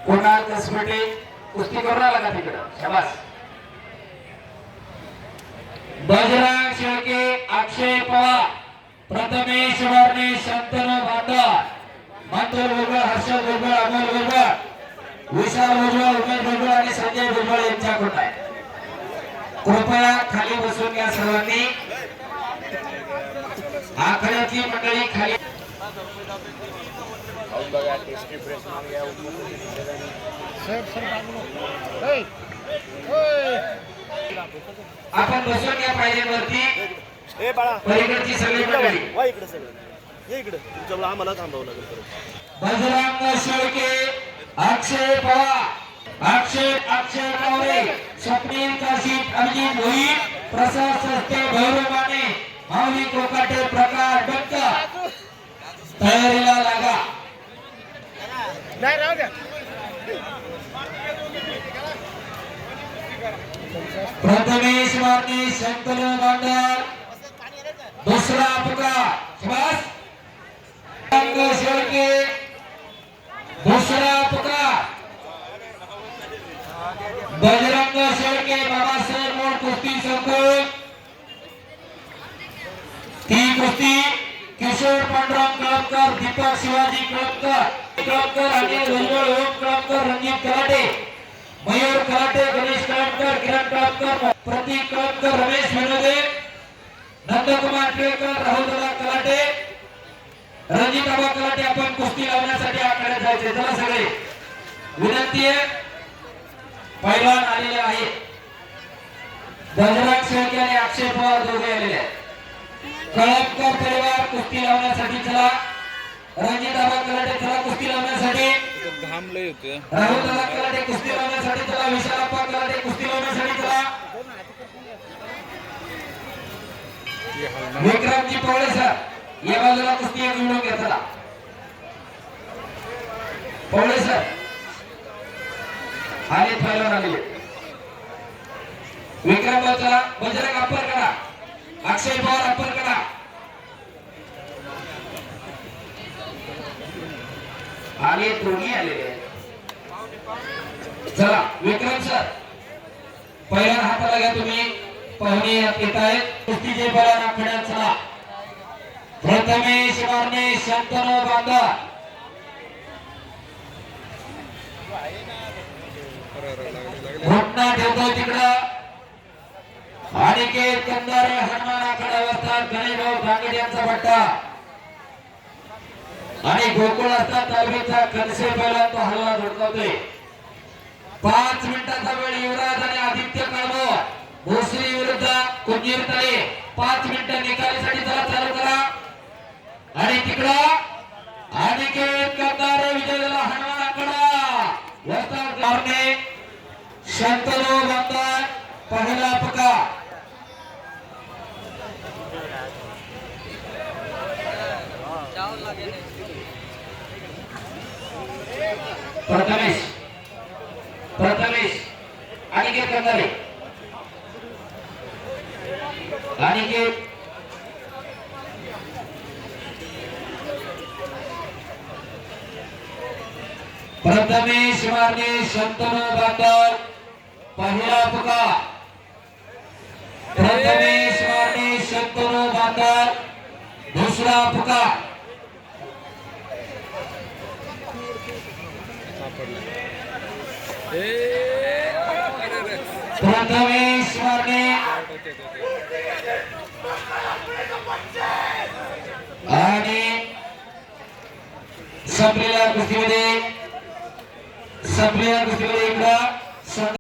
कोणाल कसबेटे कुस्ती करून आला का तिकडं? शाबास. बजरंग शेळके, अक्षय पवार, प्रथमेश वर्णे, शंतनू बांदर, मंथुर भुजबळ, हर्षद भुजबळ, अमोल भुजबळ, विशाल भुजबळ, उमेश भुजबळ आणि संजय भुजबळ यांच्याकडून आहे. कृपया खाली बसून घ्या सर्वांनी. आखाड्यातली मंडळी खाली. आपण बसून घ्या पाहिजे वरती. पलीकडची सगळी मंडळी इकडे आम्हाला थांबावं लागेल. बजरंग शेळके, अक्षय पवार, अक्षय कावरे, स्वप्नील काशीद, अभिजित भोईर, प्रसाद सस्ते, भैरव माने, माऊली कोकाटे, प्रकाश डक्कर, तयारीला लागा. प्रथमेश वर्णे, शंतनू बांदर, दुसरा पुकार. शाबास. बजरंग शेळके, दुसरा पुकार. बजरंग शेळके, बाबासाहेब मोड कुस्ती संकुल. ती कुस्ती किशोर पांडुरंग कळमकर, दीपक शिवाजी कळमकर, अनिल भुजबळ, ओम कळमकर, रणजित कलाटे, मयूर कलाटे, गणेश कळमकर, किरण कळमकर, प्रतीक कळमकर, रमेश विनोदे, नंदकुमार टिळकर, राहुलदादा कलाटे, रणजित आबा कलाटे. आपण कुस्ती लावण्यासाठी आखाड्यात जायचे. चला सगळे, विनंती आहे. पैलवान आलेले आहेत. बजरंग शेळके आणि अक्षय पवार दोघे आलेले आहेत. कळमकर परिवार कुस्ती लावण्यासाठी चला. रणजित आबा कलाटे चला कुस्ती लावण्यासाठी. राहुल दादा कलाटे कुस्ती लावण्यासाठी चला. विशाल आप्पा कलाटे कुस्ती लावण्यासाठी चला. विक्रमजी पवळे सर या बाजूला कुस्ती जुळवून घ्या. चला पवळे सर आले, पैलवान आलेले. विक्रम चला. बजरंग अप्पर करा, अक्षय पवार अप्पर करा. आले, दोन्ही आलेले. चला विक्रम सर पैलवान हाताला घ्या. तुम्ही पाहुणे येत आहेत. कुस्तीचे पैलवान आखाड्यात चला. प्रथमेश वर्णे, शंतनू बांदर, घोटना ठेवतो तिकडं. अनिकेत कंदारे, हनुमान आखाडा असतात. गणेशभाऊ भांगड यांचा पट्टा आणि गोकुळ असतात. तालमीचा कनसे पैलवान तो हलवा धडकवतोय. 5 मिनिटाचा वेळ युवराज आणि आदित्य काळमोर, भोसरी विरुद्ध कुंजीर तळे. 5 मिनिटं निकालीसाठी चला चालू करा. आणि तिकडं अनिकेत कंदारे विजय झाला. हनुमान आखाडा वस्ताद शंतनू बांदर पहिला पुकार. प्रथमेश अनिकेत कंदारे, अनिकेत प्रथमेश वर्णे, शंतनू बांदर पहिला पुकार. प्रथमेश वर्णे, शंतनू बांदर दुसरा पुकार. प्रथमेश वर्णे आणि संपलेल्या कुस्तीमध्ये इकडं